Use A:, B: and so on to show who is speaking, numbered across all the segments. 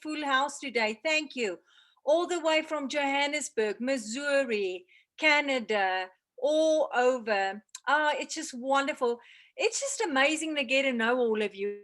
A: full house today. Thank you. All the way from Johannesburg, Missouri, Canada, all over. It's just wonderful. It's just amazing to get to know all of you.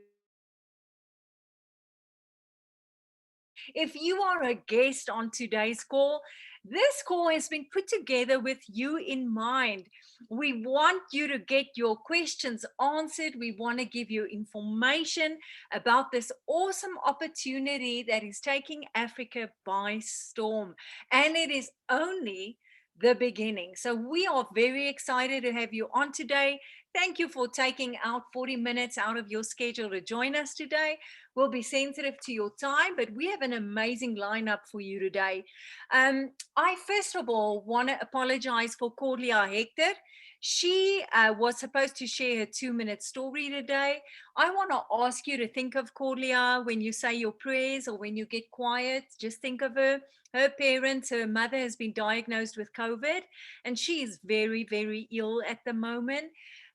A: If you are a guest on today's call, this call has been put together with you in mind. We want you to get your questions answered. We want to give you information about this awesome opportunity that is taking Africa by storm. And it is only the beginning. So we are very excited to have you on today. Thank you for taking out 40 minutes out of your schedule to join us today. We'll be sensitive to your time, but we have an amazing lineup for you today. I first of all want to apologize for Cordelia Hector. She was supposed to share her 2-minute story today. I want to ask you to think of Cordelia when you say your prayers or when you get quiet. Just think of her. Her parents, her mother has been diagnosed with COVID, and she is very, very ill at the moment.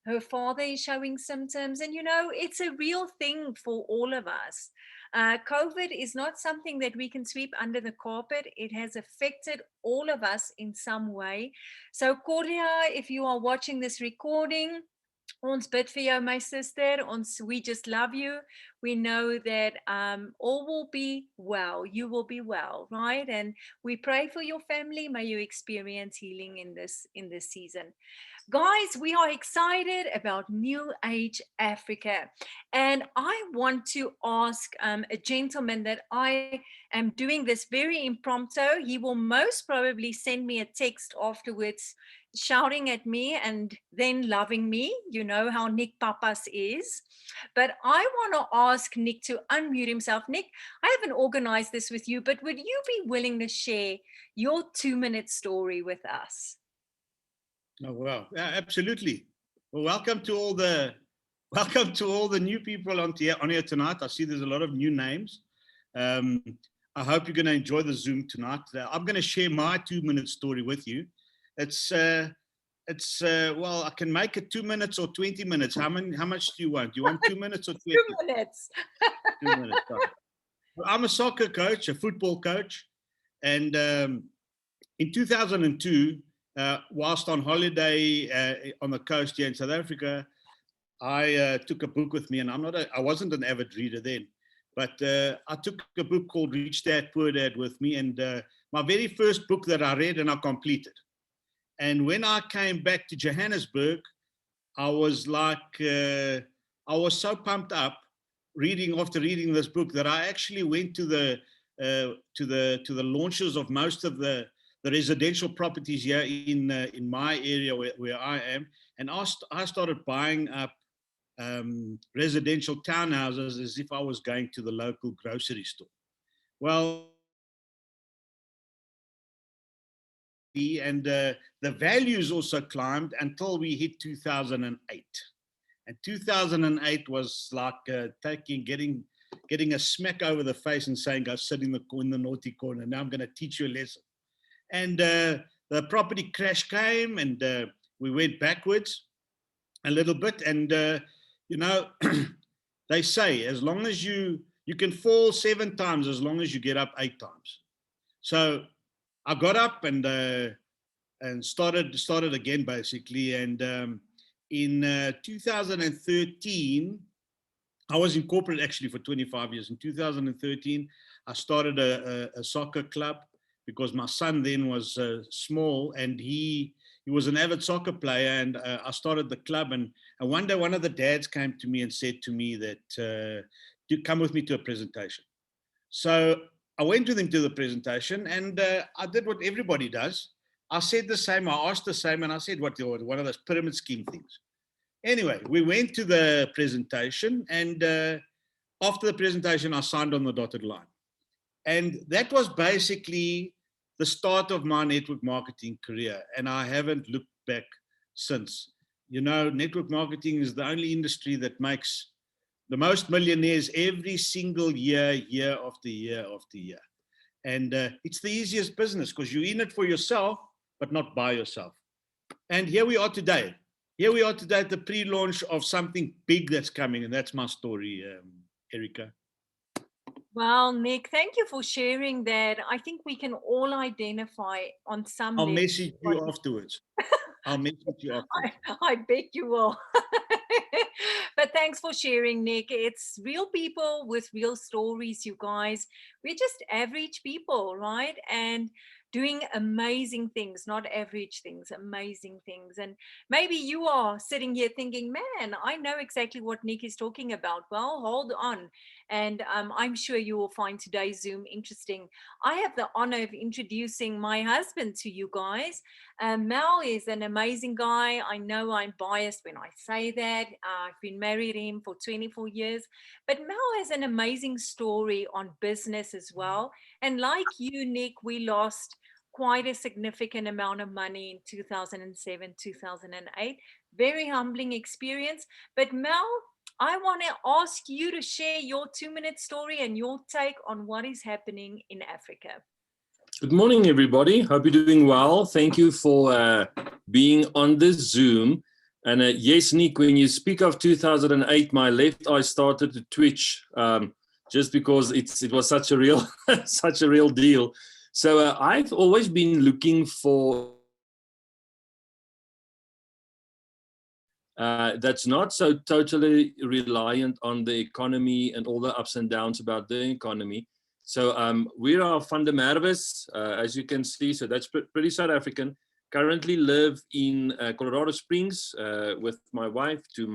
A: Her father is showing symptoms, and it's a real thing for all of us. COVID is not something that we can sweep under the carpet. It has affected all of us in some way. So, Cordia, if you are watching this recording, ons bid vir jou, my sister. We just love you. We know that all will be well. You will be well, right? And we pray for your family. May you experience healing in this season. Guys, we are excited about New Age Africa. And I want to ask a gentleman that I am doing this very impromptu. He will most probably send me a text afterwards shouting at me and then loving me. You know how Nic Papas is. But I want to ask Nic to unmute himself. Nic, I haven't organized this with you, but would you be willing to share your 2-minute story with us?
B: Oh, wow. Yeah, absolutely. Well, welcome to all the new people on here tonight. I see there's a lot of new names. I hope you're going to enjoy the Zoom tonight. I'm going to share my 2-minute story with you. It's well, I can make it 2 minutes or 20 minutes. How much do you want? Do you want 2 minutes or 20?
A: 2 minutes.
B: 2 minutes. Right. I'm a soccer coach, a football coach, and in 2002. Whilst on holiday on the coast here in South Africa, I took a book with me, and I wasn't an avid reader then, but I took a book called Rich Dad, Poor Dad with me, and my very first book that I read and I completed. And when I came back to Johannesburg, I was so pumped up after reading this book that I actually went to the launches of most of the residential properties here in my area where I am, and I started buying up residential townhouses as if I was going to the local grocery store. Well, and the values also climbed until we hit 2008, and 2008 was like getting a smack over the face and saying, "Go sit in the naughty corner. Now I'm going to teach you a lesson." And the property crash came, and we went backwards a little bit. And they say as long as you can fall 7 times as long as you get up 8 times. So I got up and started again basically. And in 2013, I was in corporate actually for 25 years. In 2013, I started a soccer club, because my son then was small, and he was an avid soccer player, and I started the club. And one day, one of the dads came to me and said to me that, "You come with me to a presentation." So I went with him to the presentation, and I did what everybody does. I said the same, I asked the same, and I said, "What, one of those pyramid scheme things?" Anyway, we went to the presentation, and after the presentation, I signed on the dotted line. And that was basically the start of my network marketing career. And I haven't looked back since. Network marketing is the only industry that makes the most millionaires every single year after year after year. And it's the easiest business because you're in it for yourself, but not by yourself. And here we are today. Here we are today at the pre-launch of something big that's coming. And that's my story, Erika.
A: Well, Nic, thank you for sharing that. I think we can all identify on some
B: I'll
A: level.
B: message you afterwards. I'll message you afterwards.
A: I bet you will. But thanks for sharing, Nic. It's real people with real stories, you guys. We're just average people, right? And doing amazing things, not average things, amazing things. And maybe you are sitting here thinking, man, I know exactly what Nic is talking about. Well, hold on. And I'm sure you will find today's Zoom interesting. I have the honor of introducing my husband to you guys. Mel is an amazing guy. I know I'm biased when I say that. I've been married to him for 24 years, but Mel has an amazing story on business as well. And like you, Nic, we lost quite a significant amount of money in 2007, 2008. Very humbling experience. But Mel, I want to ask you to share your 2-minute story and your take on what is happening in Africa.
C: Good morning, everybody. Hope you're doing well. Thank you for being on this Zoom. And yes, Nic, when you speak of 2008, my left eye started to twitch just because it was such a real such a real deal. So I've always been looking for that's not so totally reliant on the economy and all the ups and downs about the economy. So we are Van der Merwes, as you can see, so that's pretty South African. Currently live in Colorado Springs with my wife to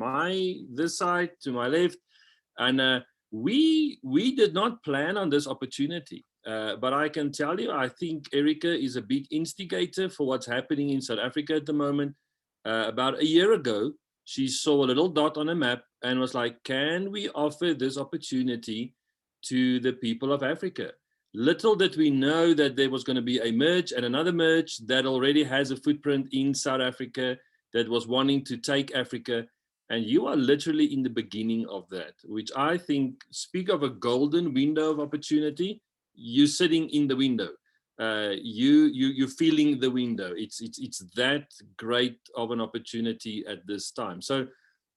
C: this side, to my left. And we did not plan on this opportunity. But I can tell you, I think Erika is a big instigator for what's happening in South Africa at the moment. About a year ago, she saw a little dot on a map and was like, can we offer this opportunity to the people of Africa? Little did we know that there was going to be a merge and another merge that already has a footprint in South Africa that was wanting to take Africa. And you are literally in the beginning of that, which I think speak of a golden window of opportunity. You're sitting in the window. You're feeling the window. It's that great of an opportunity at this time. So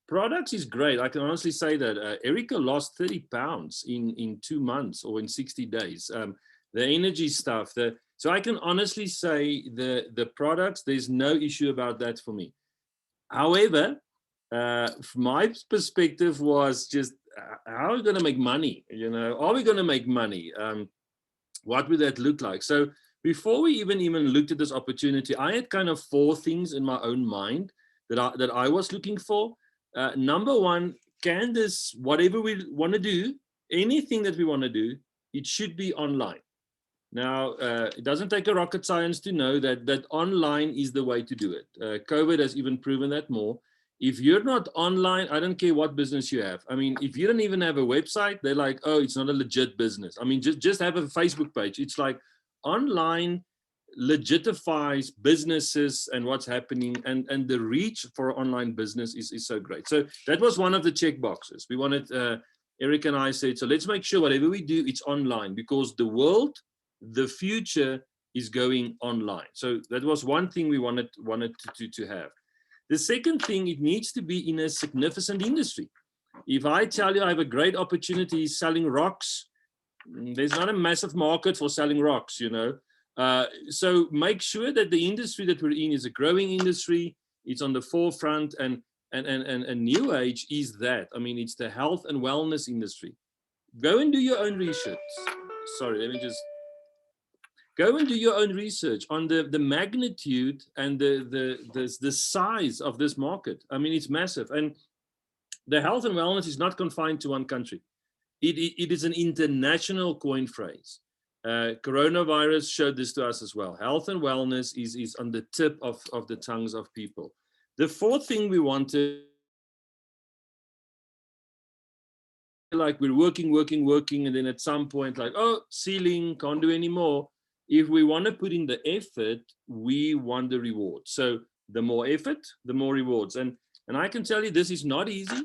C: products is great. I can honestly say that Erika lost 30 pounds in 2 months or in 60 days. The energy stuff, so I can honestly say the products, there's no issue about that for me. However, from my perspective was just how are we going to make money? You know, are we going to make money? What would that look like? So before we even looked at this opportunity, I had kind of 4 things in my own mind that I was looking for. Number one, can this, whatever we want to do, anything that we want to do, it should be online. Now, it doesn't take a rocket science to know that online is the way to do it. COVID has even proven that more. If you're not online, I don't care what business you have. I mean, if you don't even have a website, they're like, oh, it's not a legit business. I mean, just have a Facebook page. It's like online legitifies businesses and what's happening, and the reach for online business is so great. So that was one of the check boxes. We wanted, Erika and I said, so let's make sure whatever we do, it's online, because the world, the future is going online. So that was one thing we wanted to have. The second thing, it needs to be in a significant industry. If I tell you I have a great opportunity selling rocks, there's not a massive market for selling rocks, you know. So make sure that the industry that we're in is a growing industry. It's on the forefront, and NewAge is that. I mean, it's the health and wellness industry. Go and do your own research. Sorry, let me just go and do your own research on the magnitude and the size of this market. I mean, it's massive. And the health and wellness is not confined to one country. It is an international coin phrase. Coronavirus showed this to us as well. Health and wellness is on the tip of the tongues of people. The fourth thing we wanted, like we're working, and then at some point, like, oh, ceiling, can't do anymore. If we want to put in the effort, we want the reward. So the more effort, the more rewards. And I can tell you, this is not easy.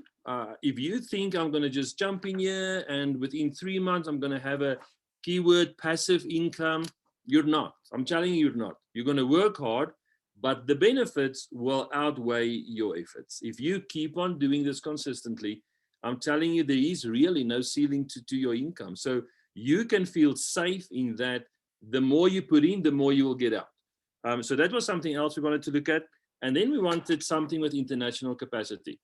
C: If you think I'm going to just jump in here and within 3 months, I'm going to have a keyword passive income, you're not. I'm telling you, you're not. You're going to work hard, but the benefits will outweigh your efforts. If you keep on doing this consistently, I'm telling you, there is really no ceiling to your income. So you can feel safe in that the more you put in, the more you will get out. So that was something else we wanted to look at. And then we wanted something with international capacity.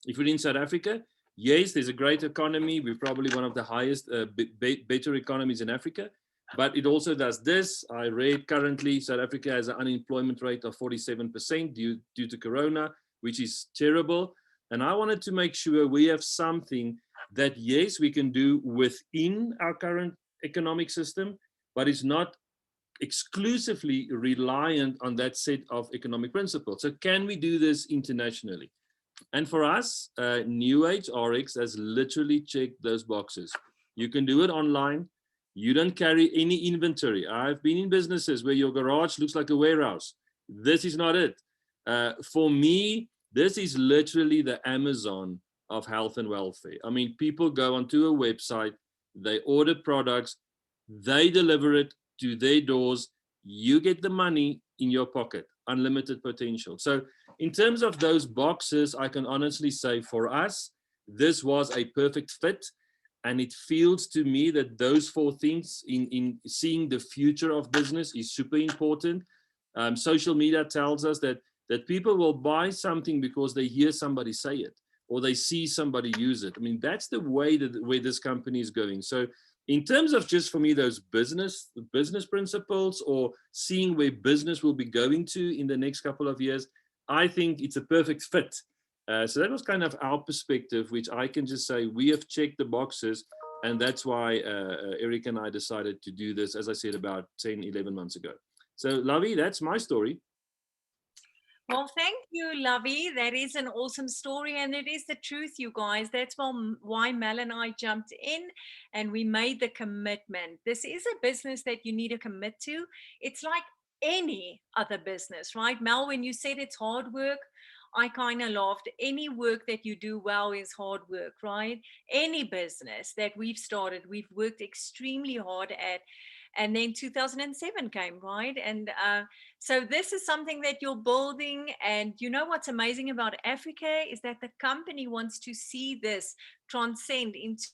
C: If we're in South Africa, yes, there's a great economy. We're probably one of the highest, better economies in Africa, but it also does this. I read currently South Africa has an unemployment rate of 47% due to Corona, which is terrible. And I wanted to make sure we have something that, yes, we can do within our current economic system, but it's not exclusively reliant on that set of economic principles. So can we do this internationally? And for us, NewAge RX has literally checked those boxes. You can do it online. You don't carry any inventory. I've been in businesses where your garage looks like a warehouse. This is not it. For me, this is literally the Amazon of health and welfare. I mean, people go onto a website, they order products, they deliver it to their doors, you get the money in your pocket, unlimited potential. So in terms of those boxes, I can honestly say for us, this was a perfect fit. And it feels to me that those four things in seeing the future of business is super important. Social media tells us that people will buy something because they hear somebody say it or they see somebody use it. I mean, that's the way where this company is going. So in terms of just for me, those business principles or seeing where business will be going to in the next couple of years, I think it's a perfect fit. So that was kind of our perspective, which I can just say we have checked the boxes. And that's why Erika and I decided to do this, as I said, about 10, 11 months ago. So Lovey, that's my story.
A: Well, thank you, Lovey. That is an awesome story, and it is the truth, you guys. That's why Mel and I jumped in and we made the commitment. This is a business that you need to commit to. It's like any other business, right? Mel, when you said it's hard work, I kind of laughed. Any work that you do well is hard work, right? Any business that we've started, we've worked extremely hard at. And then 2007 came, right? And so this is something that you're building. And you know what's amazing about Africa is that the company wants to see this transcend into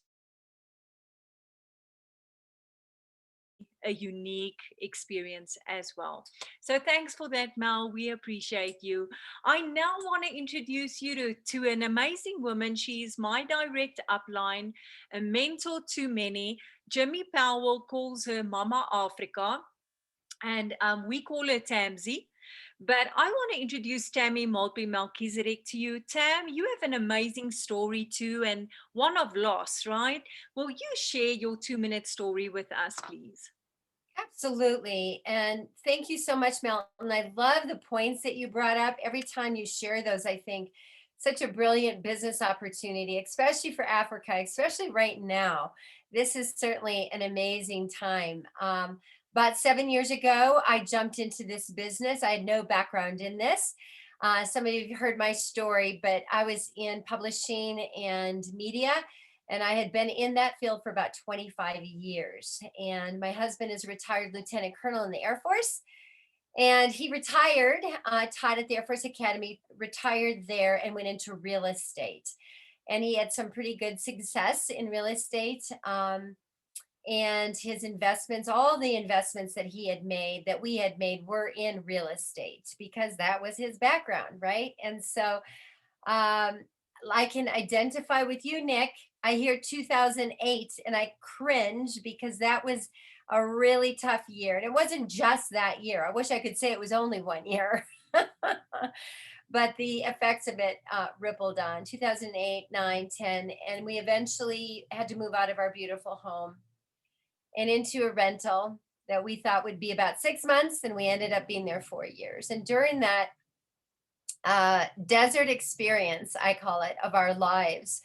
A: a unique experience as well. So thanks for that, Mel. We appreciate you. I now want to introduce you to an amazing woman. She's my direct upline, a mentor to many. Jimmy Powell calls her Mama Africa, and we call her Tamzy. But I want to introduce Tammy Maltby Melchizedek to you. Tam, you have an amazing story too, and one of loss, right? Will you share your 2-minute story with us, please?
D: Absolutely. And thank you so much, Melton. I love the points that you brought up. Every time you share those, I think such a brilliant business opportunity, especially for Africa, especially right now. This is certainly an amazing time. About 7 years ago, I jumped into this business. I had no background in this. Some of you have heard my story, but I was in publishing and media. And I had been in that field for about 25 years. And my husband is a retired lieutenant colonel in the Air Force. And he retired, taught at the Air Force Academy, retired there and went into real estate. And he had some pretty good success in real estate. And his investments, all the investments that he had made, that we had made, were in real estate because that was his background, right? And so I can identify with you, Nic. I hear 2008 and I cringe because that was a really tough year. And it wasn't just that year. I wish I could say it was only 1 year. But the effects of it rippled on 2008, 9, 10. And we eventually had to move out of our beautiful home and into a rental that we thought would be about 6 months. And we ended up being there 4 years. And during that desert experience, I call it, of our lives,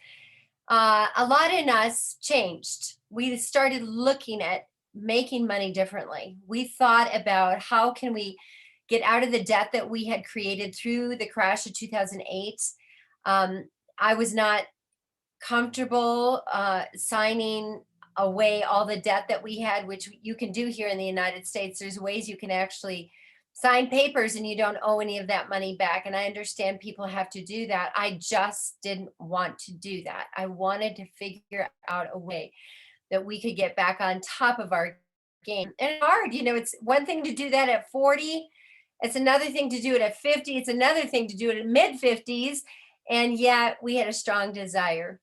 D: a lot in us changed. We started looking at making money differently. We thought about how can we get out of the debt that we had created through the crash of 2008. I was not comfortable signing away all the debt that we had, which you can do here in the United States. There's ways you can actually sign papers and you don't owe any of that money back. And I understand people have to do that. I just didn't want to do that. I wanted to figure out a way that we could get back on top of our game. And it's hard, you know, it's one thing to do that at 40. It's another thing to do it at 50. It's another thing to do it at mid 50s. And yet we had a strong desire.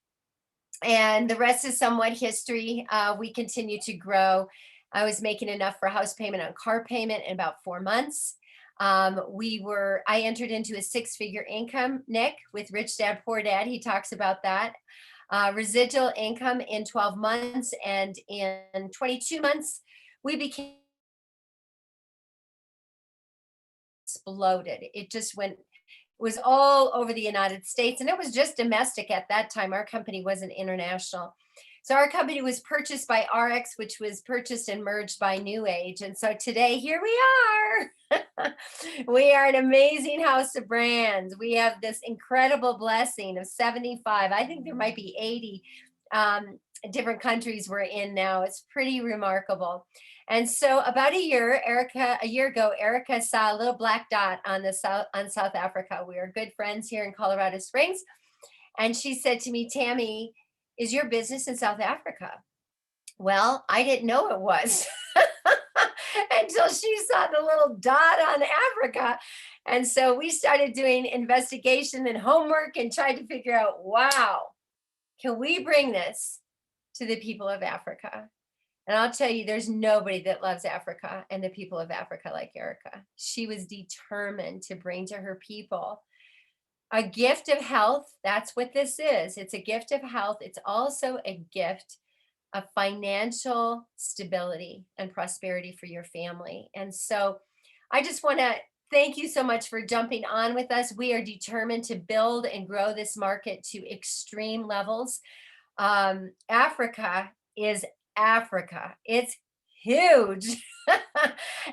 D: And the rest is somewhat history. We continue to grow. I was making enough for house payment on car payment in about 4 months. I entered into a 6-figure income, Nic, with Rich Dad, Poor Dad. He talks about that. Residual income in 12 months, and in 22 months, we became exploded. It just went, it was all over the United States, and it was just domestic at that time. Our company wasn't international. So our company was purchased by RX, which was purchased and merged by NewAge. And so today, here we are. We are an amazing house of brands. We have this incredible blessing of 75. I think there might be 80 different countries we're in now. It's pretty remarkable. And so about a year ago, Erika saw a little black dot on South Africa. We are good friends here in Colorado Springs. And she said to me, Tammy, is your business in South Africa? Well, I didn't know it was until she saw the little dot on Africa. And so we started doing investigation and homework and tried to figure out, wow, can we bring this to the people of Africa? And I'll tell you, there's nobody that loves Africa and the people of Africa like Erika. She was determined to bring to her people a gift of health. That's what this is. It's a gift of health. It's also a gift of financial stability and prosperity for your family. And so I just want to thank you so much for jumping on with us. We are determined to build and grow this market to extreme levels. Africa is Africa. It's huge.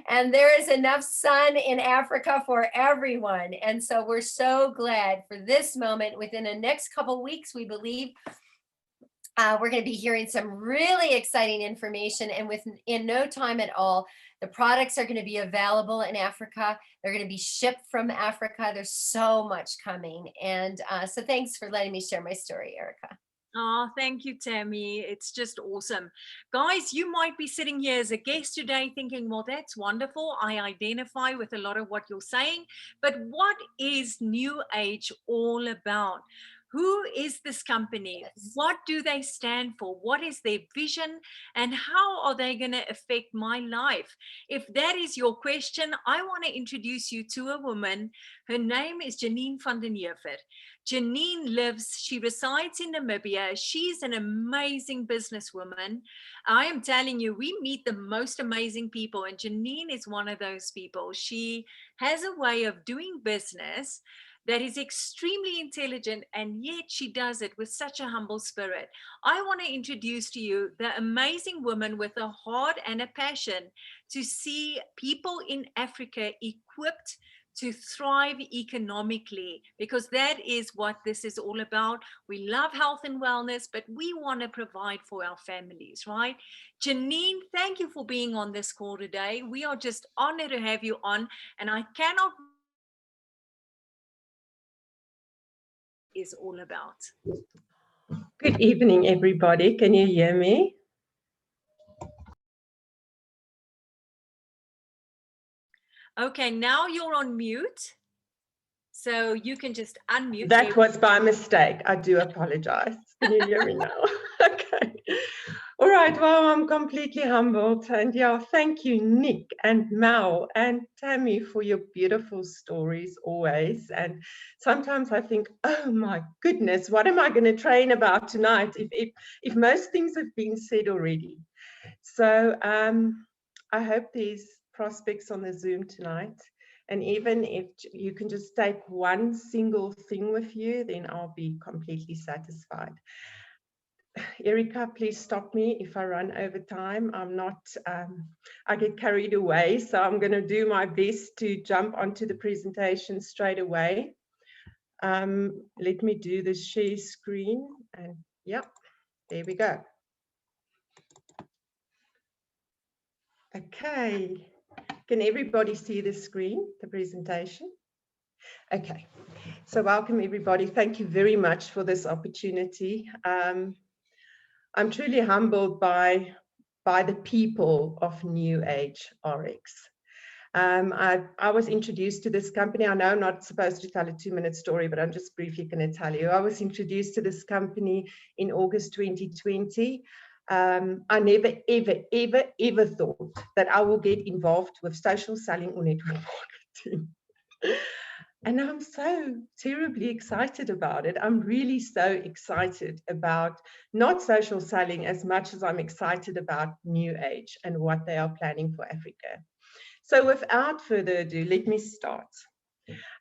D: And there is enough sun in Africa for everyone. And so we're so glad for this moment. Within the next couple of weeks, we believe we're going to be hearing some really exciting information. And in no time at all, the products are going to be available in Africa. They're going to be shipped from Africa. There's so much coming. And so thanks for letting me share my story, Erika.
A: Oh, thank you, Tammy. It's just awesome. Guys, you might be sitting here as a guest today thinking, well, that's wonderful. I identify with a lot of what you're saying. But what is NewAge all about? Who is this company?
D: Yes.
A: What do they stand for? What is their vision? And how are they going to affect my life? If that is your question, I want to introduce you to a woman. Her name is Janene Van Den Heever. Janene she resides in Namibia. She's an amazing businesswoman. I am telling you, we meet the most amazing people, and Janene is one of those people. She has a way of doing business that is extremely intelligent, and yet she does it with such a humble spirit. I want to introduce to you the amazing woman with a heart and a passion to see people in Africa equipped to thrive economically, because that is what this is all about. We love health and wellness, but we want to provide for our families, right? Janene, thank you for being on this call today. We are just honored to have you on, and I cannot is all about.
E: Good evening, everybody. Can you hear me?
A: Okay, now you're on mute, so you can just unmute.
E: That was by mistake. I do apologize. Can you hear me now? Okay. All right. Well, I'm completely humbled. And yeah, thank you, Nic and Mel and Tammy, for your beautiful stories always. And sometimes I think, oh my goodness, what am I going to train about tonight if most things have been said already? So I hope there's prospects on the Zoom tonight. And even if you can just take one single thing with you, then I'll be completely satisfied. Erika, please stop me if I run over time. I get carried away, so I'm going to do my best to jump onto the presentation straight away. Let me do the share screen, and yeah, there we go. Okay, can everybody see the screen, the presentation? Okay, so welcome everybody. Thank you very much for this opportunity. I'm truly humbled by the people of NewAge RX. I was introduced to this company. I know I'm not supposed to tell a 2-minute story, but I'm just briefly going to tell you. I was introduced to this company in August 2020. I never, ever thought that I will get involved with social selling or network marketing. And I'm so terribly excited about it. I'm really so excited about not social selling as much as I'm excited about NewAge and what they are planning for Africa. So without further ado, let me start.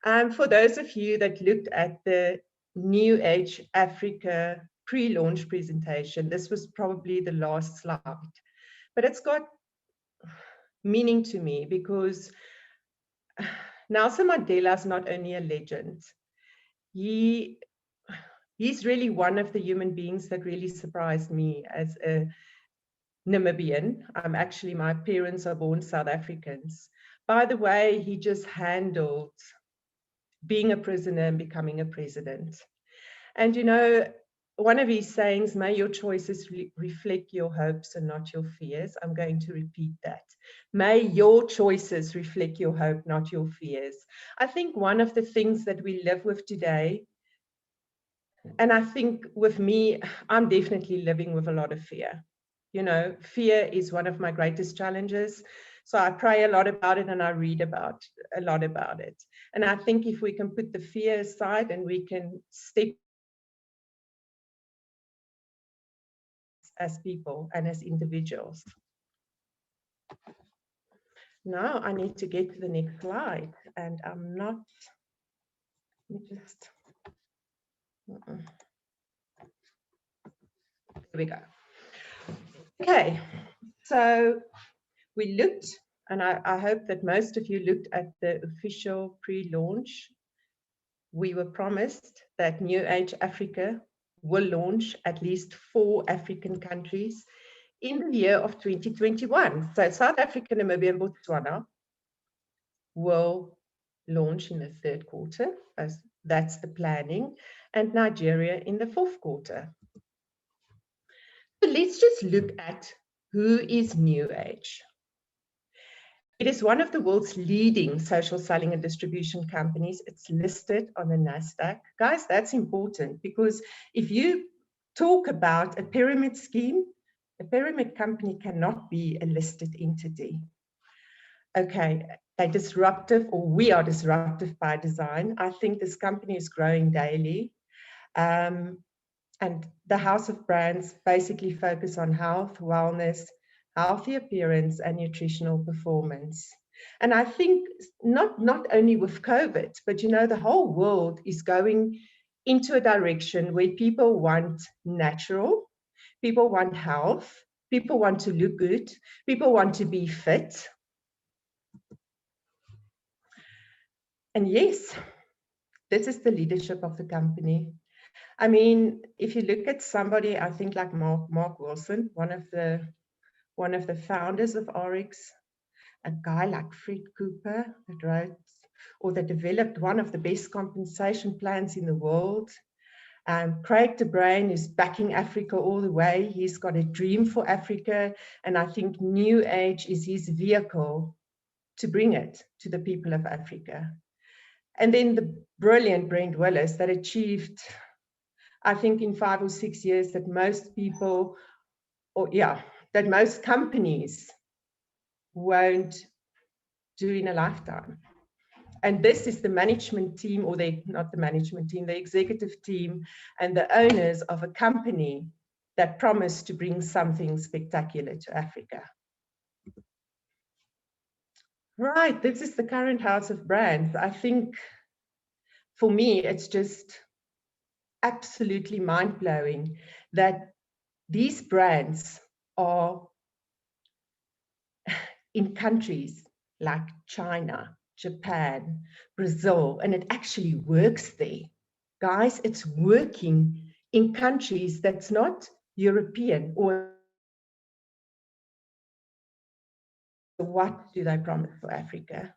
E: For those of you that looked at the NewAge Africa pre-launch presentation, this was probably the last slide, but it's got meaning to me because Nelson Mandela is not only a legend, he's really one of the human beings that really surprised me as a Namibian. Actually, my parents are born South Africans. By the way, he just handled being a prisoner and becoming a president. And you know, one of his sayings, may your choices reflect your hopes and not your fears. I'm going to repeat that. May your choices reflect your hope, not your fears. I think one of the things that we live with today, and I think with me, I'm definitely living with a lot of fear. You know, fear is one of my greatest challenges. So I pray a lot about it and I read a lot about it. And I think if we can put the fear aside and we can step as people and as individuals. Now I need to get to the next slide and I'm not, let me just, there we go. Okay, so we looked, and I hope that most of you looked at the official pre-launch. We were promised that NewAge Africa will launch at least 4 African countries in the year of 2021. So South Africa, Namibia, and Botswana will launch in the 3rd quarter, as that's the planning, and Nigeria in the 4th quarter. So let's just look at who is NewAge. It is one of the world's leading social selling and distribution companies. It's listed on the NASDAQ. Guys, that's important because if you talk about a pyramid scheme, a pyramid company cannot be a listed entity. Okay, they're disruptive, or we are disruptive by design. I think this company is growing daily. And the house of brands basically focus on health, wellness, healthy appearance, and nutritional performance. And I think not only with COVID, but you know, the whole world is going into a direction where people want natural, people want health, people want to look good, people want to be fit. And yes, this is the leadership of the company. I mean, if you look at somebody, I think like Mark Wilson, one of the founders of RX, a guy like Fred Cooper that wrote or that developed one of the best compensation plans in the world. Craig de Bruin is backing Africa all the way. He's got a dream for Africa, and I think NewAge is his vehicle to bring it to the people of Africa. And then the brilliant Brent Willis that achieved, I think in 5 or 6 years, that most people, that most companies won't do in a lifetime. And this is the management team, or not the management team, the executive team and the owners of a company that promised to bring something spectacular to Africa. Right, this is the current house of brands. I think for me, it's just absolutely mind-blowing that these brands are in countries like China, Japan, Brazil, and it actually works there. Guys, it's working in countries that's not European. Or what do they promise for Africa?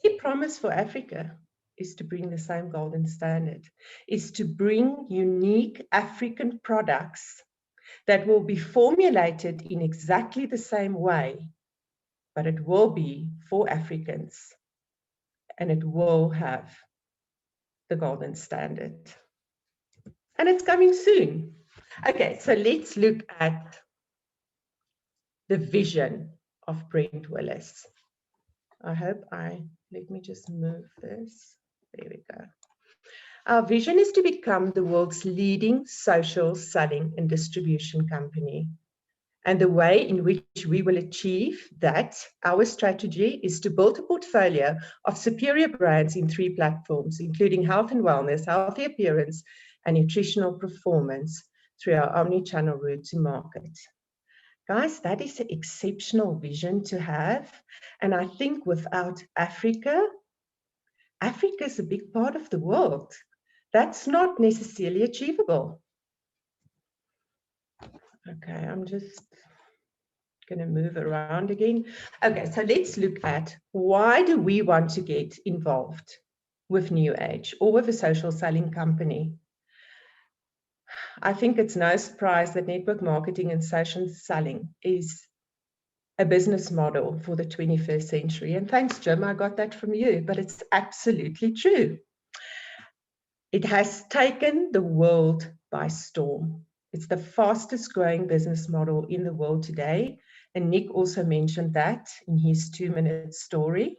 E: Their promise for Africa is to bring the same golden standard, is to bring unique African products that will be formulated in exactly the same way, but it will be for Africans, and it will have the golden standard. And it's coming soon. Okay, so let's look at the vision of Brent Willis. Let me just move this. There we go. Our vision is to become the world's leading social selling and distribution company. And the way in which we will achieve that, our strategy is to build a portfolio of superior brands in 3 platforms, including health and wellness, healthy appearance, and nutritional performance through our omni-channel route to market. Guys, that is an exceptional vision to have. And I think without Africa, Africa is a big part of the world. That's not necessarily achievable. Okay, I'm just going to move around again. Okay, so let's look at why do we want to get involved with NewAge or with a social selling company? I think it's no surprise that network marketing and social selling is a business model for the 21st century. And thanks, Jim, I got that from you, but it's absolutely true. It has taken the world by storm. It's the fastest growing business model in the world today. And Nic also mentioned that in his 2-minute story.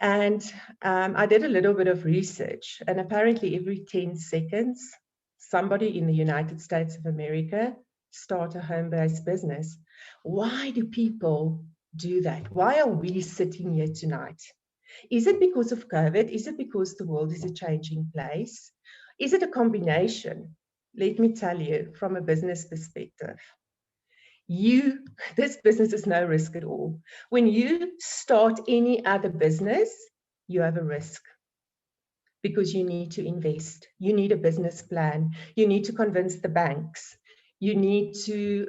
E: And I did a little bit of research, and apparently every 10 seconds, somebody in the United States of America start a home-based business. Why do people do that? Why are we sitting here tonight? Is it because of COVID? Is it because the world is a changing place? Is it a combination? Let me tell you, from a business perspective, this business is no risk at all. When you start any other business, you have a risk because you need to invest. You need a business plan. You need to convince the banks. You need to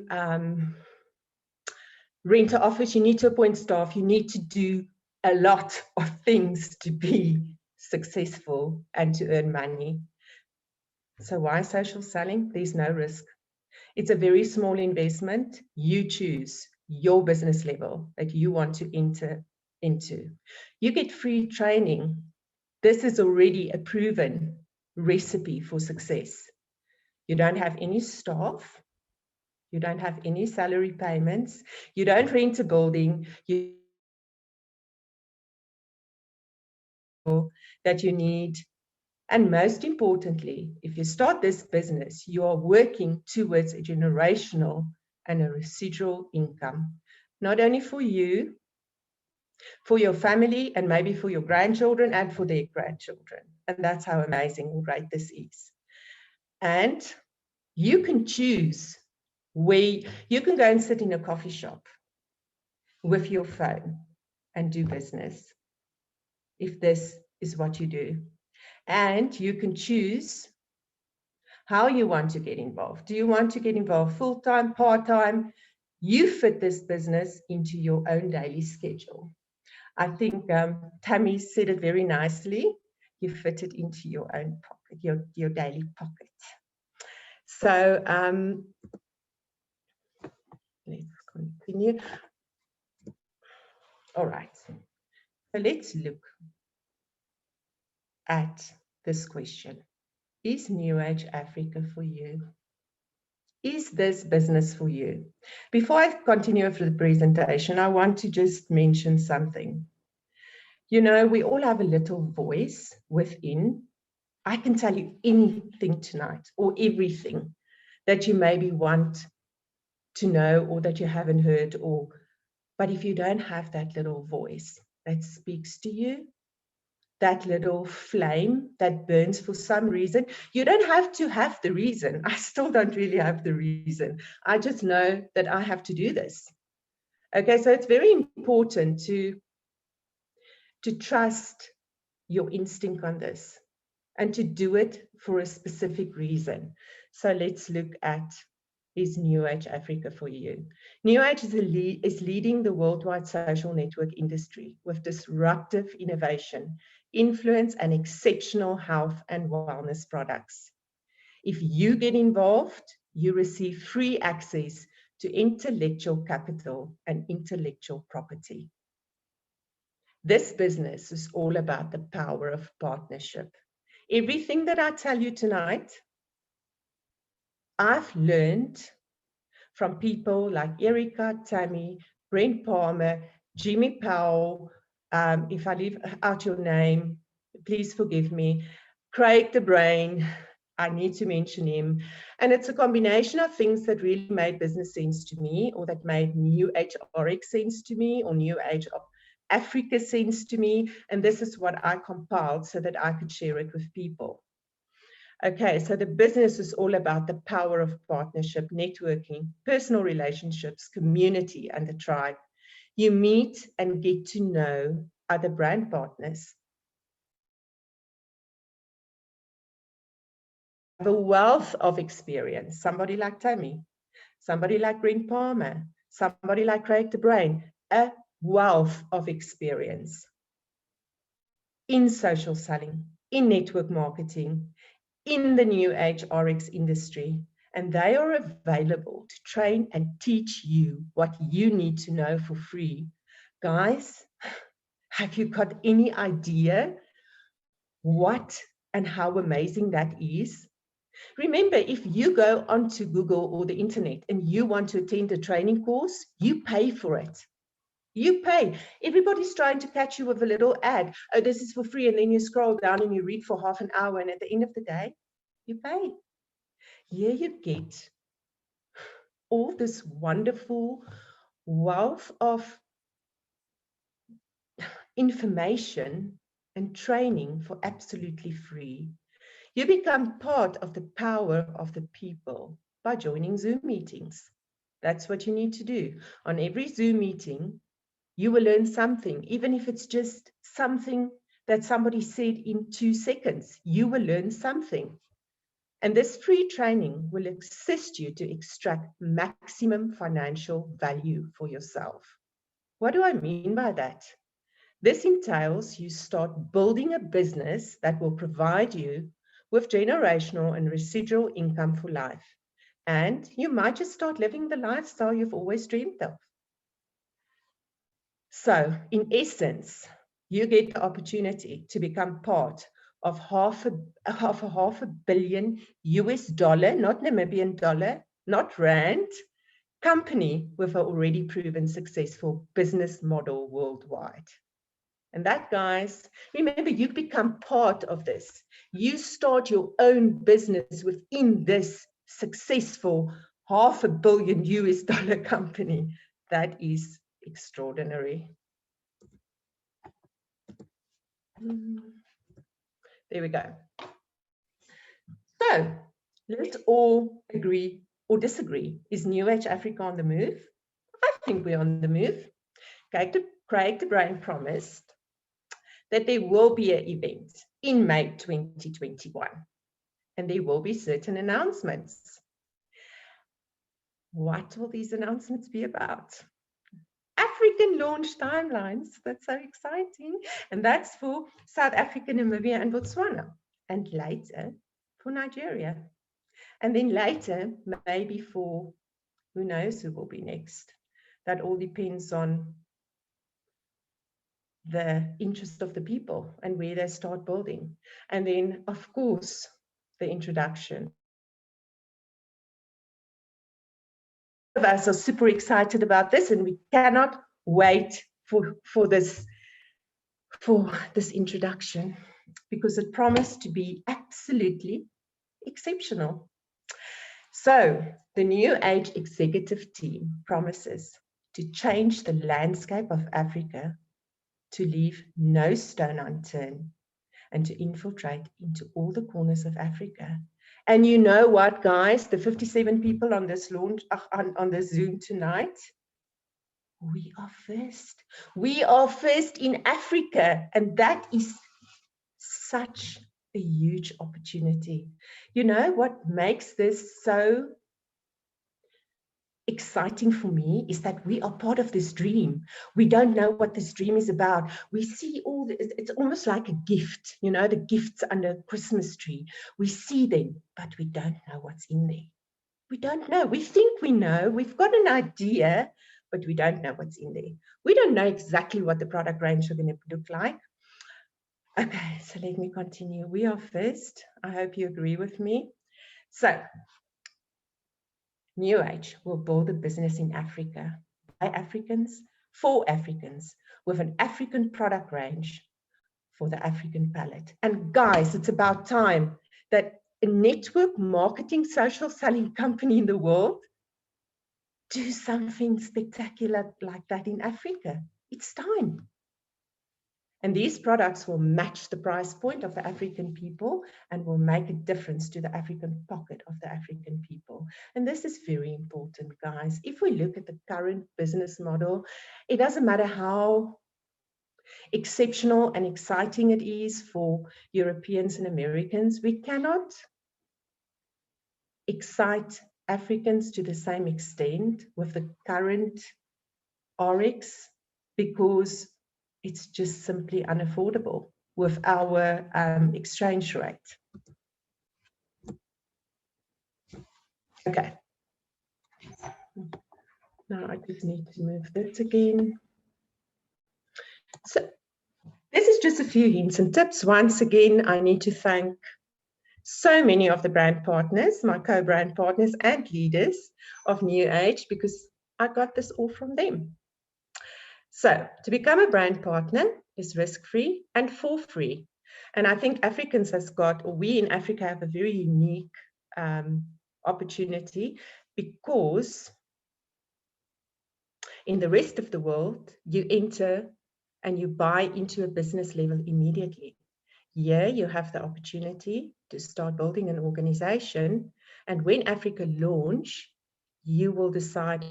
E: rent an office. You need to appoint staff. You need to do a lot of things to be successful and to earn money. So why social selling? There's no risk. It's a very small investment. You choose your business level that you want to enter into. You get free training. This is already a proven recipe for success. You don't have any staff. You don't have any salary payments. You don't rent a building. That you need. And most importantly, if you start this business, you are working towards a generational and a residual income, not only for you, for your family, and maybe for your grandchildren and for their grandchildren. And that's how amazing and great this is. And you can choose where you can go and sit in a coffee shop with your phone and do business, if this is what you do. And you can choose how you want to get involved. Do you want to get involved full-time, part-time? You fit this business into your own daily schedule. I think Tammy said it very nicely. You fit it into your own pocket, your daily pocket. So let's continue. All right. So let's look at this question. Is NewAge Africa for you? Is this business for you? Before I continue with the presentation, I want to just mention something. You know, we all have a little voice within. I can tell you anything tonight or everything that you maybe want to know or that you haven't heard, but if you don't have that little voice that speaks to you, that little flame that burns for some reason. You don't have to have the reason. I still don't really have the reason. I just know that I have to do this. Okay, so it's very important to trust your instinct on this and to do it for a specific reason. So let's look at, is NewAge Africa for you? NewAge is leading the worldwide social network industry with disruptive innovation, influence, and exceptional health and wellness products. If you get involved, you receive free access to intellectual capital and intellectual property. This business is all about the power of partnership. Everything that I tell you tonight, I've learned from people like Erika, Tammy, Brent Palmer, Jimmy Powell, if I leave out your name, please forgive me, Craig the Brain, I need to mention him. And it's a combination of things that really made business sense to me, or that made NewAge RX sense to me, or NewAge Africa sense to me. And this is what I compiled so that I could share it with people. Okay, so the business is all about the power of partnership, networking, personal relationships, community, and the tribe. You meet and get to know other brand partners. Have a wealth of experience, somebody like Tammy, somebody like Brent Palmer, somebody like Craig the Brain, a wealth of experience in social selling, in network marketing, in the NewAge RX industry, and they are available to train and teach you what you need to know for free. Guys, have you got any idea what and how amazing that is? Remember, if you go onto Google or the internet and you want to attend a training course, you pay for it. You pay. Everybody's trying to catch you with a little ad. Oh, this is for free. And then you scroll down and you read for half an hour. And at the end of the day, you pay. Here you get all this wonderful wealth of information and training for absolutely free. You become part of the power of the people by joining Zoom meetings. That's what you need to do. On every Zoom meeting, you will learn something, even if it's just something that somebody said in 2 seconds, you will learn something. And this free training will assist you to extract maximum financial value for yourself. What do I mean by that? This entails you start building a business that will provide you with generational and residual income for life. And you might just start living the lifestyle you've always dreamed of. So, in essence, you get the opportunity to become part of half a billion US dollar, not Namibian dollar, not rand, company with an already proven successful business model worldwide. And that, guys, remember, you become part of this. You start your own business within this successful $500 million US dollar company. That is extraordinary. There we go. So let's all agree or disagree. Is NewAge Africa on the move? I think we're on the move. Craig the Brain promised that there will be an event in May 2021, and there will be certain announcements. What will these announcements be about? African launch timelines. That's so exciting. And that's for South Africa, Namibia, and Botswana. And later for Nigeria. And then later, maybe for who knows who will be next. That all depends on the interest of the people and where they start building. And then, of course, the introduction. Of us are super excited about this, and we cannot wait for this introduction, because it promised to be absolutely exceptional. So the NewAge executive team promises to change the landscape of Africa, to leave no stone unturned, and to infiltrate into all the corners of Africa. And you know what, guys? The 57 people on this launch, on the Zoom tonight, we are first. We are first in Africa, and that is such a huge opportunity. You know what makes this so exciting for me is that we are part of this dream. We don't know what this dream is about. We see all it's almost like a gift, you know, the gifts under a Christmas tree. We see them, but we don't know what's in there. We don't know. We think we know. We've got an idea, but we don't know what's in there. We don't know exactly what the product range are going to look like. Okay, so let me continue. We are first. I hope you agree with me. So, NewAge will build a business in Africa by Africans, for Africans, with an African product range for the African palate. And guys, it's about time that a network marketing social selling company in the world do something spectacular like that in Africa. It's time. And these products will match the price point of the African people and will make a difference to the African pocket of the African people. And this is very important, guys. If we look at the current business model, it doesn't matter how exceptional and exciting it is for Europeans and Americans, we cannot excite Africans to the same extent with the current RX because it's just simply unaffordable with our exchange rate. Okay. Now I just need to move this again. So this is just a few hints and tips. Once again, I need to thank so many of the brand partners, my co-brand partners and leaders of NewAge, because I got this all from them. So to become a brand partner is risk-free and for free. And I think Africans has got, or we in Africa have a very unique opportunity, because in the rest of the world, you enter and you buy into a business level immediately. Here you have the opportunity to start building an organization. And when Africa launch, you will decide.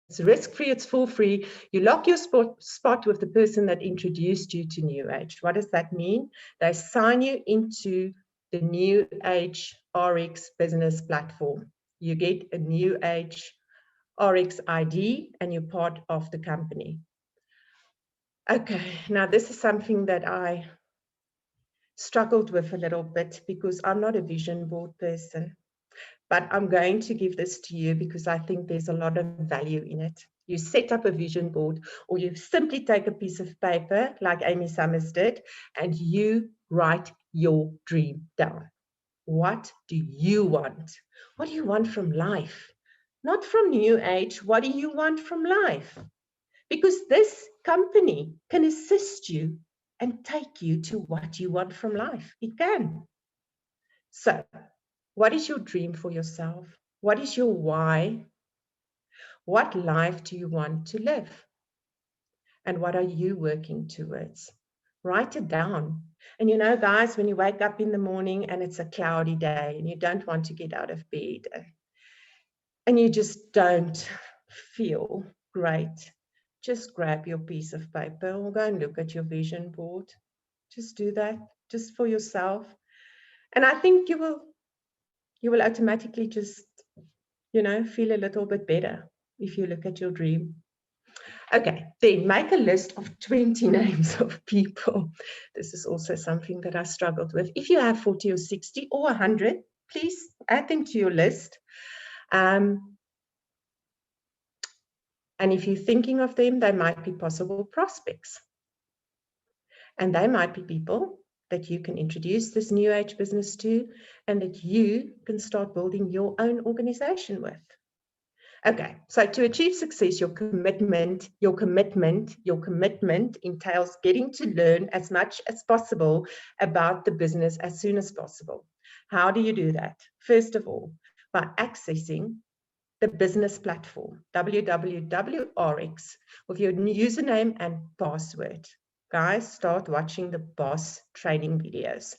E: It's risk-free, it's for free. You lock your spot with the person that introduced you to NewAge. What does that mean? They sign you into the NewAge RX business platform. You get a NewAge RX ID and you're part of the company. Okay, now this is something that I struggled with a little bit because I'm not a vision board person. But I'm going to give this to you because I think there's a lot of value in it. You set up a vision board, or you simply take a piece of paper like Amy Summers did, and you write your dream down. What do you want? What do you want from life? Not from NewAge. What do you want from life? Because this company can assist you and take you to what you want from life. It can. So, what is your dream for yourself? What is your why? What life do you want to live? And what are you working towards? Write it down. And you know, guys, when you wake up in the morning and it's a cloudy day and you don't want to get out of bed and you just don't feel great, just grab your piece of paper or go and look at your vision board. Just do that, just for yourself. And I think you will automatically just, you know, feel a little bit better if you look at your dream. Okay, then make a list of 20 names of people. This is also something that I struggled with. If you have 40 or 60 or 100, please add them to your list. And if you're thinking of them, they might be possible prospects. And they might be people that you can introduce this NewAge business to and that you can start building your own organization with. Okay, so to achieve success, your commitment entails getting to learn as much as possible about the business as soon as possible. How do you do that? First of all, by accessing the business platform, www.rx, with your username and password. Guys, start watching the boss training videos.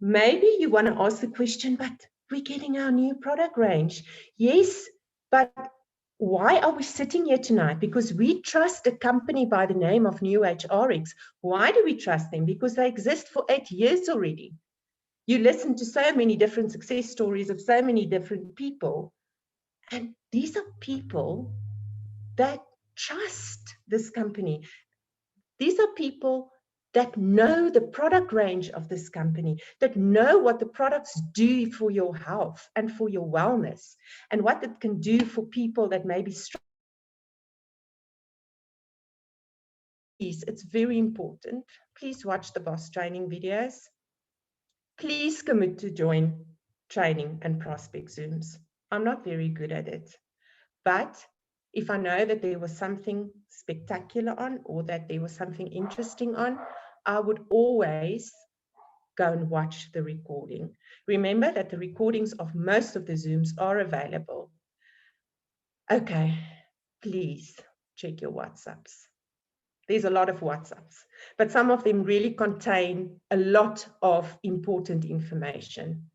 E: Maybe you want to ask the question, but we're getting our new product range. Yes, but why are we sitting here tonight? Because we trust a company by the name of NewAge RX. Why do we trust them? Because they exist for 8 years already. You listen to so many different success stories of so many different people. And these are people that trust this company. These are people that know the product range of this company, that know what the products do for your health and for your wellness, and what it can do for people that may be stressed. It's very important. Please watch the boss training videos. Please commit to join training and prospect Zooms. I'm not very good at it, but if I know that there was something spectacular on, or that there was something interesting on, I would always go and watch the recording. Remember that the recordings of most of the Zooms are available. Okay, please check your WhatsApps. There's a lot of WhatsApps, but some of them really contain a lot of important information.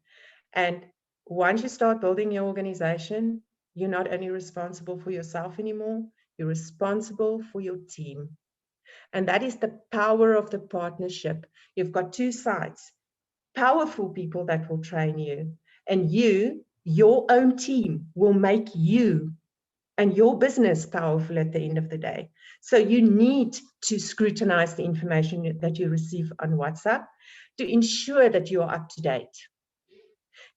E: And once you start building your organization, you're not only responsible for yourself anymore, you're responsible for your team. And that is the power of the partnership. You've got two sides, powerful people that will train you, and you, your own team, will make you and your business powerful at the end of the day. So you need to scrutinize the information that you receive on WhatsApp to ensure that you are up to date.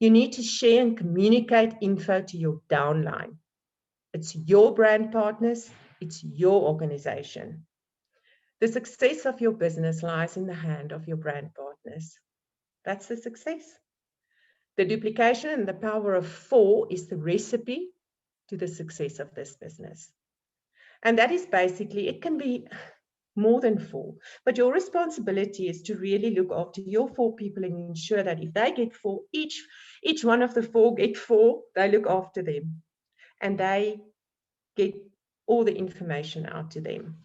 E: You need to share and communicate info to your downline. It's your brand partners, it's your organization. The success of your business lies in the hand of your brand partners. That's the success. The duplication and the power of 4 is the recipe to the success of this business. And that is basically, it can be more than 4, but your responsibility is to really look after your 4 people and ensure that if they get 4, each one of the 4 get 4, they look after them and they get all the information out to them.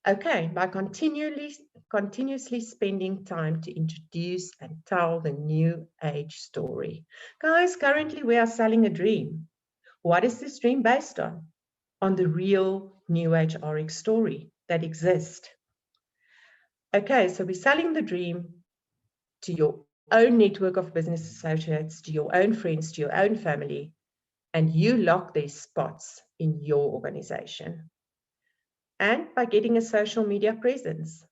E: Okay, by continuously spending time to introduce and tell the NewAge story. Guys, currently we are selling a dream. What is this dream based on? On the real NewAge RX story that exists. Okay, so we're selling the dream to your own network of business associates, to your own friends, to your own family, and you lock these spots in your organization. And by getting a social media presence,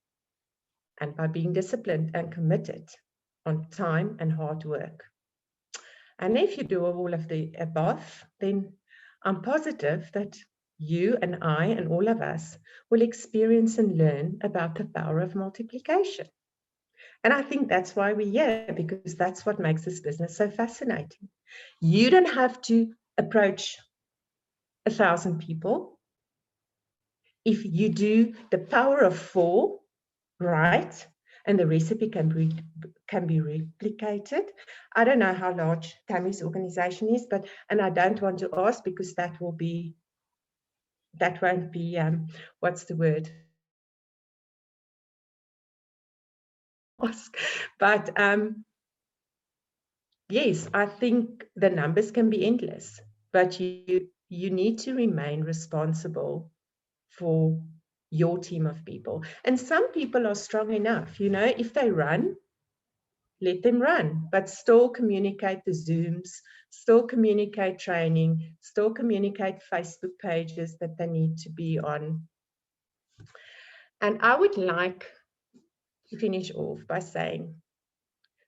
E: and by being disciplined and committed on time and hard work. And if you do all of the above, then I'm positive that you and I and all of us will experience and learn about the power of multiplication. And I think that's why we're here, because that's what makes this business so fascinating. You don't have to approach 1,000 people. If you do the power of 4 right, and the recipe can be replicated. I don't know how large Tammy's organization is, and I don't want to ask because that won't be, what's the word? But yes, I think the numbers can be endless, but you need to remain responsible for your team of people. And some people are strong enough, if they run, let them run, but still communicate the Zooms, still communicate training, still communicate Facebook pages that they need to be on. And I would like to finish off by saying,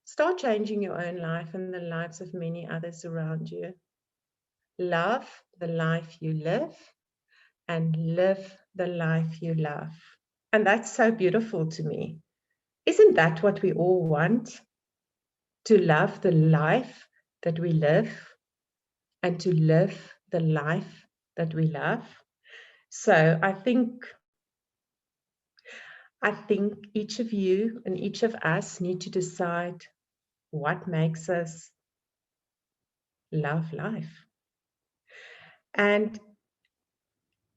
E: start changing your own life and the lives of many others around you. Love the life you live and live the life you love. And that's so beautiful to me. Isn't that what we all want? To love the life that we live and to live the life that we love. So I think each of you and each of us need to decide what makes us love life. And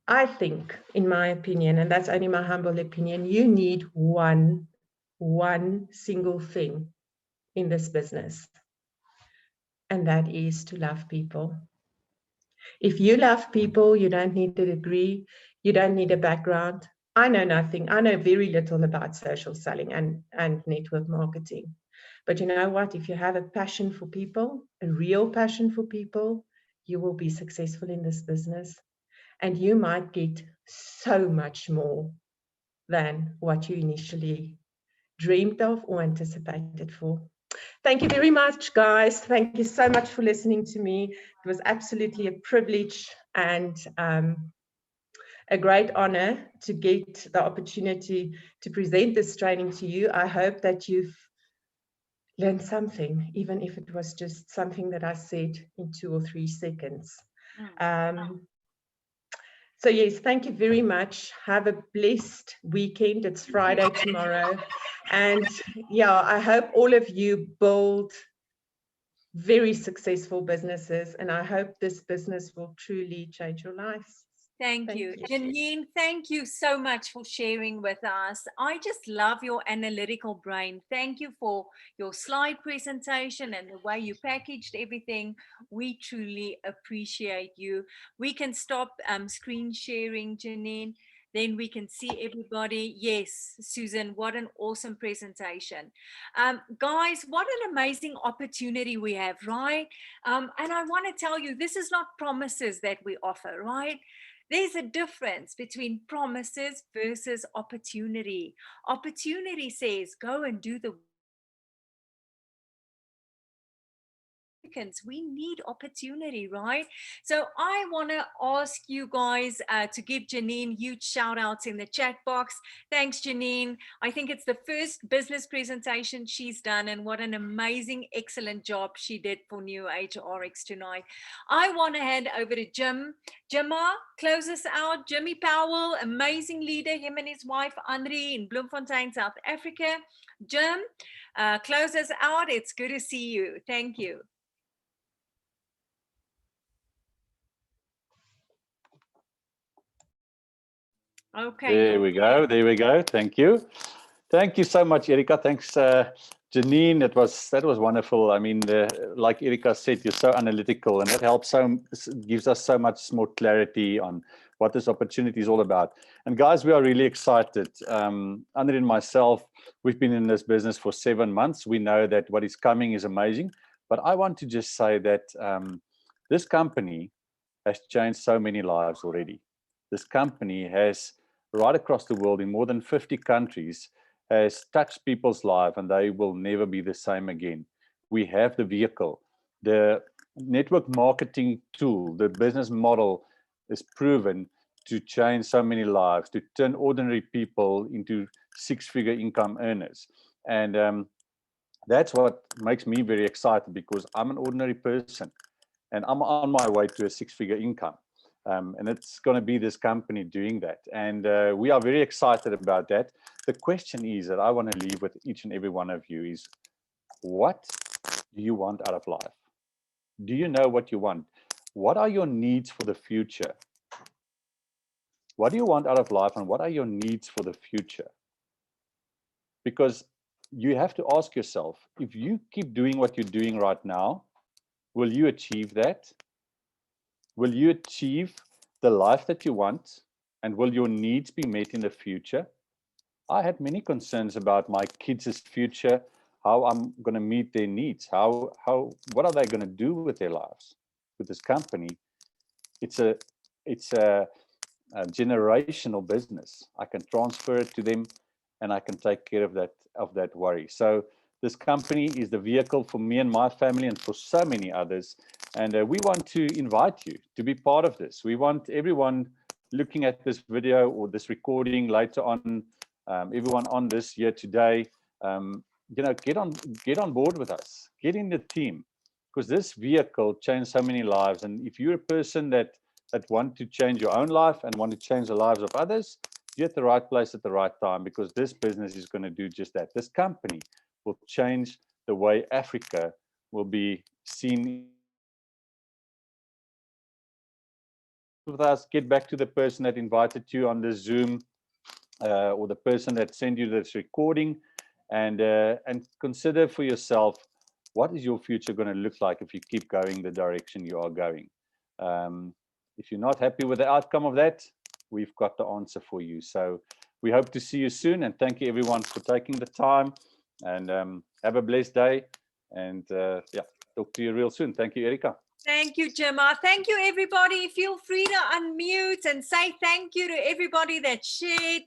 E: I think, in my opinion, and that's only my humble opinion, you need one single thing in this business, and that is to love people. If you love people, you don't need a degree, you don't need a background. I know nothing. I know very little about social selling and network marketing. But you know what? If you have a passion for people, a real passion for people, you will be successful in this business. And you might get so much more than what you initially dreamed of or anticipated for. Thank you very much, guys. Thank you so much for listening to me. It was absolutely a privilege and a great honor to get the opportunity to present this training to you. I hope that you've learned something, even if it was just something that I said in 2 or 3 seconds. So yes, thank you very much. Have a blessed weekend. It's Friday tomorrow. And yeah, I hope all of you build very successful businesses, and I hope this business will truly change your lives.
A: Thank you. Janene, thank you so much for sharing with us. I just love your analytical brain. Thank you for your slide presentation and the way you packaged everything. We truly appreciate you. We can stop screen sharing, Janene. Then we can see everybody. Yes, Susan, what an awesome presentation. Guys, what an amazing opportunity we have, right? And I want to tell you, this is not promises that we offer, right? There's a difference between promises versus opportunity. Opportunity says, go and do the we need opportunity, right? So I want to ask you guys to give Janene huge shout outs in the chat box. Thanks, Janene. I think it's the first business presentation she's done, and what an amazing, excellent job she did for NewAge RX tonight. I want to hand over to Jim. Jimma, close us out. Jimmy Powell, amazing leader, him and his wife, Andri, in Bloemfontein, South Africa. Jim, close us out. It's good to see you. Thank you. Okay.
F: There we go. There we go. Thank you. Thank you so much, Erika. Thanks, Janene. That was wonderful. I mean, like Erika said, you're so analytical, and that helps gives us so much more clarity on what this opportunity is all about. And guys, we are really excited. Andre and myself, we've been in this business for 7 months. We know that what is coming is amazing. But I want to just say that this company has changed so many lives already. This company has, right across the world in more than 50 countries, has touched people's lives, and they will never be the same again. We have the vehicle, the network marketing tool, the business model is proven to change so many lives, to turn ordinary people into 6-figure income earners. And that's what makes me very excited, because I'm an ordinary person and I'm on my way to a 6-figure income. And it's going to be this company doing that. And we are very excited about that. The question is that I want to leave with each and every one of you is, what do you want out of life? Do you know what you want? What are your needs for the future? What do you want out of life, and what are your needs for the future? Because you have to ask yourself, if you keep doing what you're doing right now, will you achieve that? Will you achieve the life that you want, and will your needs be met in the future? I had many concerns about my kids' future, how I'm going to meet their needs, what are they going to do with their lives? With this company, it's a generational business. I can transfer it to them, and I can take care of that worry. So this company is the vehicle for me and my family, and for so many others. And we want to invite you to be part of this. We want everyone looking at this video or this recording later on, everyone on this here today, get on board with us, get in the team, because this vehicle changed so many lives. And if you're a person that want to change your own life and want to change the lives of others, you're at the right place at the right time, because this business is going to do just that. This company will change the way Africa will be seen. With us, get back to the person that invited you on the Zoom, or the person that sent you this recording, and consider for yourself, what is your future going to look like if you keep going the direction you are going? If you're not happy with the outcome of that, we've got the answer for you. So we hope to see you soon, and thank you everyone for taking the time, and have a blessed day, and yeah, talk to you real soon. Thank you, Erika.
A: Thank you, Jimma. Thank you, everybody. Feel free to unmute and say thank you to everybody that shared.